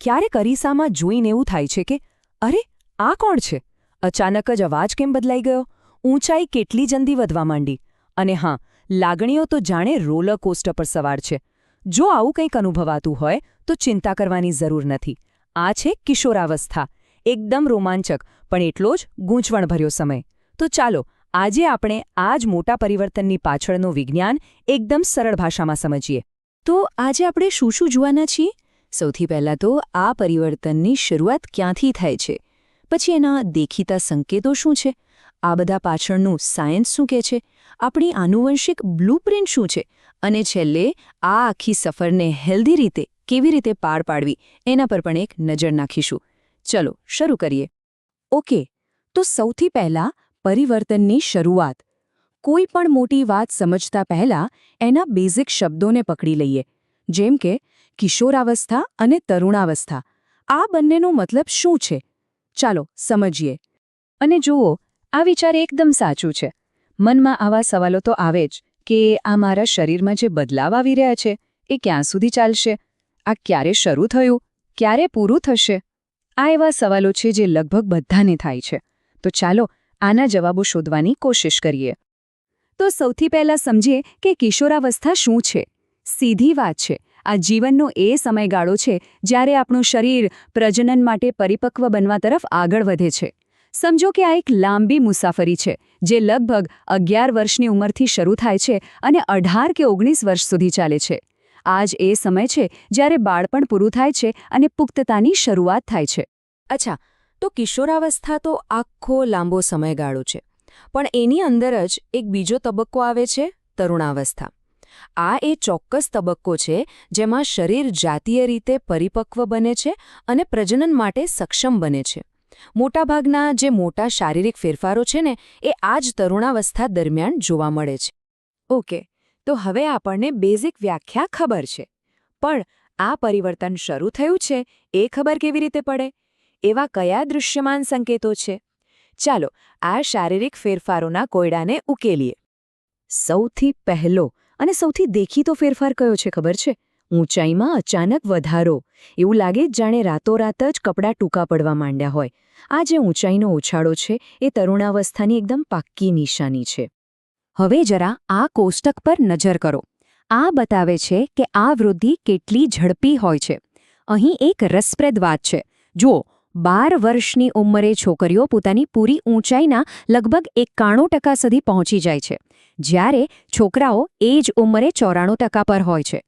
ક્યારેક અરીસામાં જોઈને એવું થાય છે કે અરે આ કોણ છે? અચાનક જ અવાજ કેમ બદલાઈ ગયો? ઊંચાઈ કેટલી જલ્દી વધવા માંડી? અને હા, લાગણીઓ તો જાણે રોલર કોસ્ટર પર સવાર છે. જો આવું કંઈક અનુભવાતું હોય તો ચિંતા કરવાની જરૂર નથી. આ છે કિશોરાવસ્થા. એકદમ રોમાંચક, પણ એટલો જ ગૂંચવણભર્યો સમય. તો ચાલો આજે આપણે આ જ મોટા પરિવર્તનની પાછળનું વિજ્ઞાન એકદમ સરળ ભાષામાં સમજીએ. તો આજે આપણે શું શું જોવાના છીએ? સૌથી પહેલાં તો આ પરિવર્તનની શરૂઆત ક્યાંથી થાય છે, પછી એના દેખીતા સંકેતો શું છે, આ બધા પાછળનું સાયન્સ શું કહે છે, આપણી આનુવંશિક બ્લુપ્રિન્ટ શું છે, અને છેલ્લે આ આખી સફરને હેલ્ધી રીતે કેવી રીતે પાર પાડવી એના પર પણ એક નજર નાખીશું. ચલો શરૂ કરીએ. ઓકે, તો સૌથી પહેલાં પરિવર્તનની શરૂઆત. કોઈ પણ મોટી વાત સમજતા પહેલાં એના બેઝિક શબ્દોને પકડી લઈએ, જેમ કે કિશોરાવસ્થા અને તરુણાવસ્થા. આ બંનેનો મતલબ શું છે? ચાલો સમજીએ. અને જુઓ, આ વિચાર એકદમ સાચું છે. મનમાં આવા સવાલો તો આવે જ કે આ મારા શરીરમાં જે બદલાવ આવી રહ્યા છે એ ક્યાં સુધી ચાલશે? આ ક્યારે શરૂ થયું? ક્યારે પૂરું થશે? આ એવા સવાલો છે જે લગભગ બધાને થાય છે. તો ચાલો આના જવાબો શોધવાની કોશિશ કરીએ. તો સૌથી પહેલાં સમજીએ કે કિશોરાવસ્થા શું છે. સીધી વાત છે, આ જીવનનો એ સમયગાળો છે જ્યારે આપણું શરીર પ્રજનન માટે પરિપક્વ બનવા તરફ આગળ વધે છે. સમજો કે આ એક લાંબી મુસાફરી છે જે લગભગ 11 વર્ષની ઉંમરથી શરૂ થાય છે અને 18 કે 19 વર્ષ સુધી ચાલે છે. આ જ એ સમય છે જ્યારે બાળપણ પૂરું થાય છે અને પુખ્તતાની શરૂઆત થાય છે. અચ્છા, તો કિશોરાવસ્થા તો આખો લાંબો સમયગાળો છે, પણ એની અંદર જ એક બીજો તબક્કો આવે છે, તરુણાવસ્થા. આ એ ચોક્કસ તબક્કો છે જેમાં શરીર જાતીય રીતે પરિપક્વ બને છે અને પ્રજનન માટે સક્ષમ બને છે. મોટાભાગના જે મોટા શારીરિક ફેરફારો છે ને એ આ જ તરુણાવસ્થા દરમિયાન જોવા મળે છે. ઓકે, તો હવે આપણને બેઝિક વ્યાખ્યા ખબર છે, પણ આ પરિવર્તન શરૂ થયું છે એ ખબર કેવી રીતે પડે? એવા કયા દૃશ્યમાન સંકેતો છે? ચાલો આ શારીરિક ફેરફારોના કોયડાને ઉકેલીએ. સૌથી પહેલો અને સૌથી દેખીતો ફેરફાર કયો છે ખબર છે? ઊંચાઈમાં અચાનક વધારો. એવું લાગે જાણે રાતોરાત જ કપડાં ટૂંકા પડવા માંડ્યા હોય. આ જે ઊંચાઈનો ઉછાળો છે એ તરુણાવસ્થાની એકદમ પાક્કી નિશાની છે. હવે જરા આ કોષ્ટક પર નજર કરો. આ બતાવે છે કે આ વૃદ્ધિ કેટલી ઝડપી હોય છે. અહીં એક રસપ્રદ વાત છે. જુઓ, 12 વર્ષની ઉંમરે છોકરીઓ પોતાની પૂરી ઊંચાઈના લગભગ 91% સુધી પહોંચી જાય છે, જ્યારે છોકરાઓ એ જ ઉંમરે 94% પર હોય છે.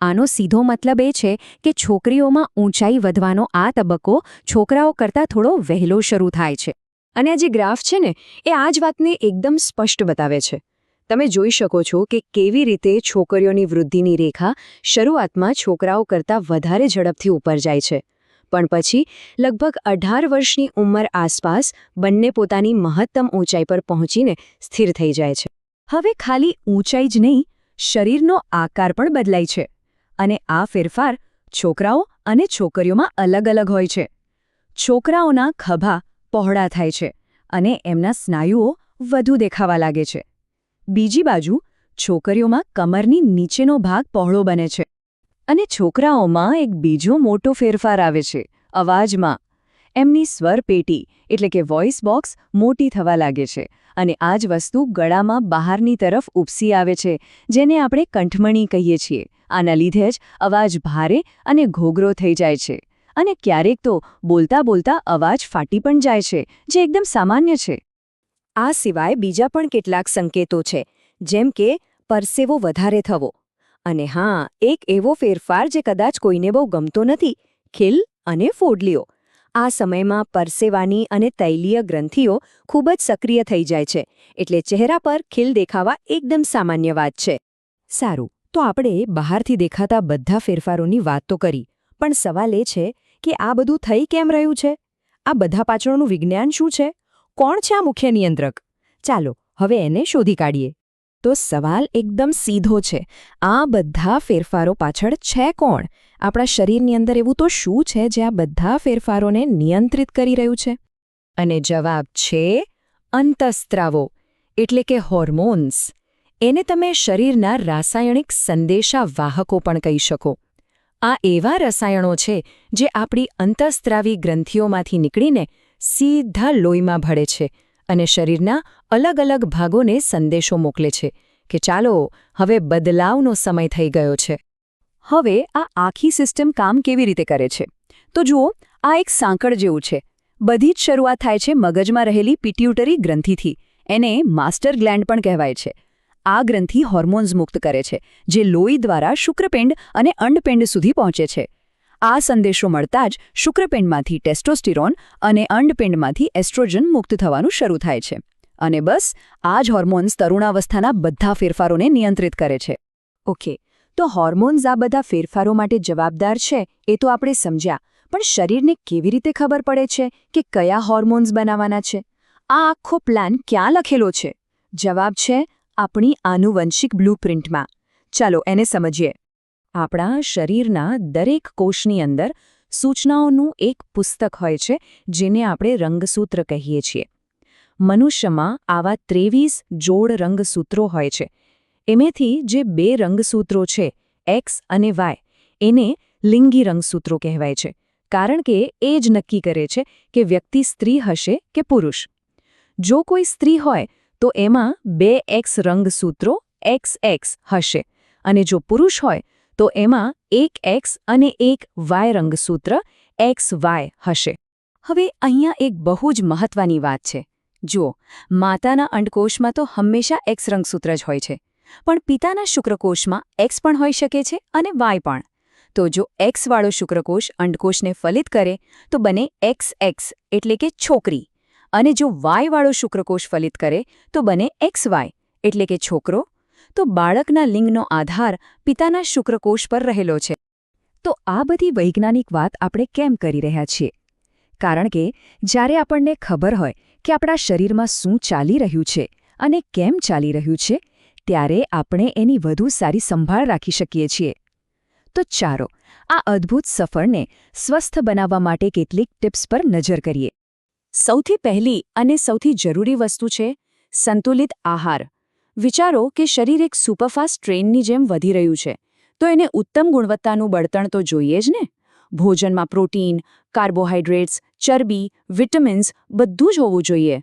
આનો સીધો મતલબ એ છે કે છોકરીઓમાં ઊંચાઈ વધવાનો આ તબક્કો છોકરાઓ કરતાં થોડો વહેલો શરૂ થાય છે. અને આ જે ગ્રાફ છે ને એ આ જ વાતને એકદમ સ્પષ્ટ બતાવે છે. તમે જોઈ શકો છો કે કેવી રીતે છોકરીઓની વૃદ્ધિની રેખા શરૂઆતમાં છોકરાઓ કરતાં વધારે ઝડપથી ઉપર જાય છે, પણ પછી લગભગ 18 વર્ષની ઉંમર આસપાસ બંને પોતાની મહત્તમ ઊંચાઈ પર પહોંચીને સ્થિર થઈ જાય છે. હવે ખાલી ઊંચાઈ જ નહીં, શરીરનો આકાર પણ બદલાય છે. અને આ ફેરફાર છોકરાઓ અને છોકરીઓમાં અલગ અલગ હોય છે. છોકરાઓના ખભા પહોળા થાય છે અને એમના સ્નાયુઓ વધુ દેખાવા લાગે છે. બીજી બાજુ છોકરીઓમાં કમરની નીચેનો ભાગ પહોળો બને છે. અને છોકરાઓમાં એક બીજો મોટો ફેરફાર આવે છે, અવાજમાં. એમની સ્વરપેટી એટલે કે વોઇસ બોક્સ મોટી થવા લાગે છે અને આ જ વસ્તુ ગળામાં બહારની તરફ ઉપસી આવે છે, જેને આપણે કંઠમણી કહીએ છીએ. આના લીધે જ અવાજ ભારે અને ઘોઘરો થઈ જાય છે અને ક્યારેક તો બોલતા બોલતા અવાજ ફાટી પણ જાય છે, જે એકદમ સામાન્ય છે. આ સિવાય બીજા પણ કેટલાક સંકેતો છે, જેમ કે પરસેવો વધારે થવો. અને હા, એક એવો ફેરફાર જે કદાચ કોઈને બહુ ગમતો નથી, ખીલ અને ફોડલીઓ. આ સમયમાં પરસેવાની અને તૈલીય ગ્રંથિઓ ખૂબ જ સક્રિય થઈ જાય છે, એટલે ચહેરા પર ખીલ દેખાવા એકદમ સામાન્ય વાત છે. સારું, તો આપણે બહારથી દેખાતા બધા ફેરફારોની વાત તો કરી, પણ સવાલ એ છે કે આ બધું થઈ કેમ રહ્યું છે? આ બધા પાછળનું વિજ્ઞાન શું છે? કોણ છે આ મુખ્ય નિયંત્રક? ચાલો હવે એને શોધી કાઢીએ. તો સવાલ એકદમ સીધો છે. આ બધા ફેરફારો પાછળ છે કોણ? આપણા શરીરની અંદર એવું તો શું છે જે આ બધા ફેરફારોને નિયંત્રિત કરી રહ્યું છે? અને જવાબ છે અંતઃસ્ત્રાવો, એટલે કે હોર્મોન્સ. એને તમે શરીરના રાસાયણિક સંદેશા વાહકો પણ કહી શકો. આ એવા રસાયણો છે જે આપણી અંતઃસ્ત્રાવી ગ્રંથિઓમાંથી નીકળીને સીધા લોહીમાં ભળે છે અને શરીરના અલગ અલગ ભાગોને સંદેશો મોકલે છે કે ચાલો હવે બદલાવનો સમય થઈ ગયો છે. હવે આ આખી સિસ્ટમ કામ કેવી રીતે કરે છે? તો જુઓ, આ એક સાંકળ જેવું છે. બધી જ શરૂઆત થાય છે મગજમાં રહેલી પિટ્યુટરી ગ્રંથિથી. એને માસ્ટર ગ્લેન્ડ પણ કહેવાય છે. આ ગ્રંથિ હોર્મોન્સ મુક્ત કરે છે જે લોહી દ્વારા શુક્રપિંડ અને અંડપિંડ સુધી પહોંચે છે. આ સંદેશો મળતા જ શુક્રપિંડમાંથી ટેસ્ટોસ્ટેરોન અને અંડપિંડમાંથી એસ્ટ્રોજન મુક્ત થવાનું શરૂ થાય છે. અને બસ આ જ હોર્મોન્સ તરુણાવસ્થાના બધા ફેરફારોને નિયંત્રિત કરે છે. ઓકે, તો હોર્મોન્સ આ બધા ફેરફારો માટે જવાબદાર છે એ તો આપણે સમજ્યા, પણ શરીરને કેવી રીતે ખબર પડે છે કે કયા હોર્મોન્સ બનાવવાના છે? આ આખો પ્લાન ક્યાં લખેલો છે? જવાબ છે આપણી આનુવંશિક બ્લુપ્રિન્ટમાં. ચાલો એને સમજીએ. આપણા શરીરના દરેક કોષની અંદર સૂચનાઓનું એક પુસ્તક હોય છે જેને આપણે રંગસૂત્ર કહીએ છીએ. મનુષ્યમાં આવા 23 જોડ રંગસૂત્રો હોય છે. એમેથી જે 2 રંગસૂત્રો છે એક્સ અને વાય, એને લિંગી રંગસૂત્રો કહેવાય છે, કારણ કે એ જ નક્કી કરે છે કે વ્યક્તિ સ્ત્રી હશે કે પુરુષ. જો કોઈ સ્ત્રી હોય તો એમાં 2 એક્સ રંગસૂત્રો XX હશે, અને જો પુરુષ હોય તો એમાં 1 એક્સ અને 1 વાય રંગસૂત્ર XY હશે. હવે અહીંયા એક બહુ જ મહત્વની વાત છે. જુઓ, માતાના અંડકોષમાં તો હંમેશા એક્સ રંગસૂત્ર જ હોય છે, પણ પિતાના શુક્રકોષમાં એક્સ પણ હોઈ શકે છે અને વાય પણ. તો જો એક્સવાળો શુક્રકોષ અંડકોષને ફલિત કરે તો બને XX એટલે કે છોકરી, અને જો વાયવાળો શુક્રકોષ ફલિત કરે તો બને XY એટલે કે છોકરો. તો બાળકના લિંગનો આધાર પિતાના શુક્રકોષ પર રહેલો છે. તો આ બધી વૈજ્ઞાનિક વાત આપણે કેમ કરી રહ્યા છીએ? કારણ કે જ્યારે આપણને ખબર હોય કે આપણા શરીરમાં શું ચાલી રહ્યું છે અને કેમ ચાલી રહ્યું છે, ત્યારે આપણે એની વધુ સારી સંભાળ રાખી શકીએ છીએ. તો ચાલો આ અદ્ભુત સફરને સ્વસ્થ બનાવવા માટે કેટલીક ટિપ્સ પર નજર કરીએ. સૌથી પહેલી અને સૌથી જરૂરી વસ્તુ છે સંતુલિત આહાર. વિચારો કે શરીર એક સુપરફાસ્ટ ટ્રેનની જેમ વધી રહ્યું છે, તો એને ઉત્તમ ગુણવત્તાનું બળતણ તો જોઈએ જ ને. ભોજનમાં પ્રોટીન, કાર્બોહાઈડ્રેટ્સ, ચરબી, વિટામિન્સ બધું જ હોવું જોઈએ.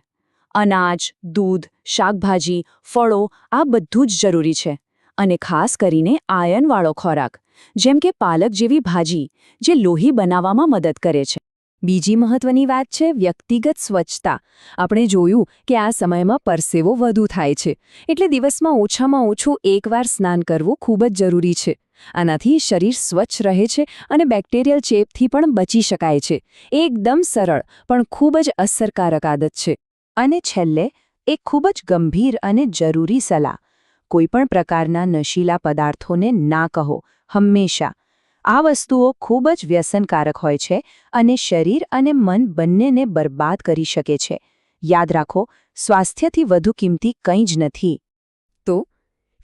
અનાજ, દૂધ, શાકભાજી, ફળો આ બધું જ જરૂરી છે. અને ખાસ કરીને આયર્નવાળો ખોરાક, જેમ કે પાલક જેવી ભાજી, જે લોહી બનાવવામાં મદદ કરે છે. બીજી મહત્વની વાત છે વ્યક્તિગત સ્વચ્છતા. આપણે જોયું કે આ સમયમાં પરસેવો વધુ થાય છે, એટલે દિવસમાં ઓછામાં ઓછું એકવાર સ્નાન કરવું ખૂબ જ જરૂરી છે. આનાથી શરીર સ્વચ્છ રહે છે અને બેક્ટેરિયલ ચેપથી પણ બચી શકાય છે. એકદમ સરળ પણ ખૂબ જ અસરકારક આદત છે. અને છેલ્લે એક ખૂબ જ ગંભીર અને જરૂરી સલાહ: કોઈપણ પ્રકારના નશીલા પદાર્થોને ના કહો, હંમેશા. આ વસ્તુઓ ખૂબ જ વ્યસનકારક હોય છે અને શરીર અને મન બંનેને બરબાદ કરી શકે છે. યાદ રાખો, સ્વાસ્થ્યથી વધુ કિંમતી કંઈ જ નથી. તો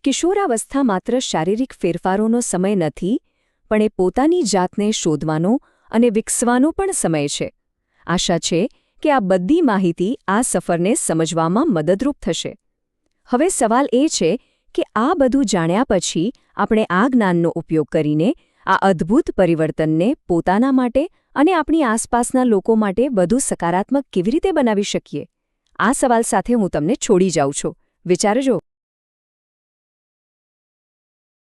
કિશોરાવસ્થા માત્ર શારીરિક ફેરફારોનો સમય નથી, પણ એ પોતાની જાતને શોધવાનો અને વિકસવાનો પણ સમય છે. આશા છે કે આ બધી માહિતી આ સફરને સમજવામાં મદદરૂપ થશે. હવે સવાલ એ છે કે આ બધું જાણ્યા પછી આપણે આ જ્ઞાનનો ઉપયોગ કરીને આ અદ્ભુત પરિવર્તનને પોતાના માટે અને આપણી આસપાસના લોકો માટે વધુ સકારાત્મક કેવી રીતે બનાવી શકીએ? આ સવાલ સાથે હું તમને છોડી જાઉં છું. વિચારજો.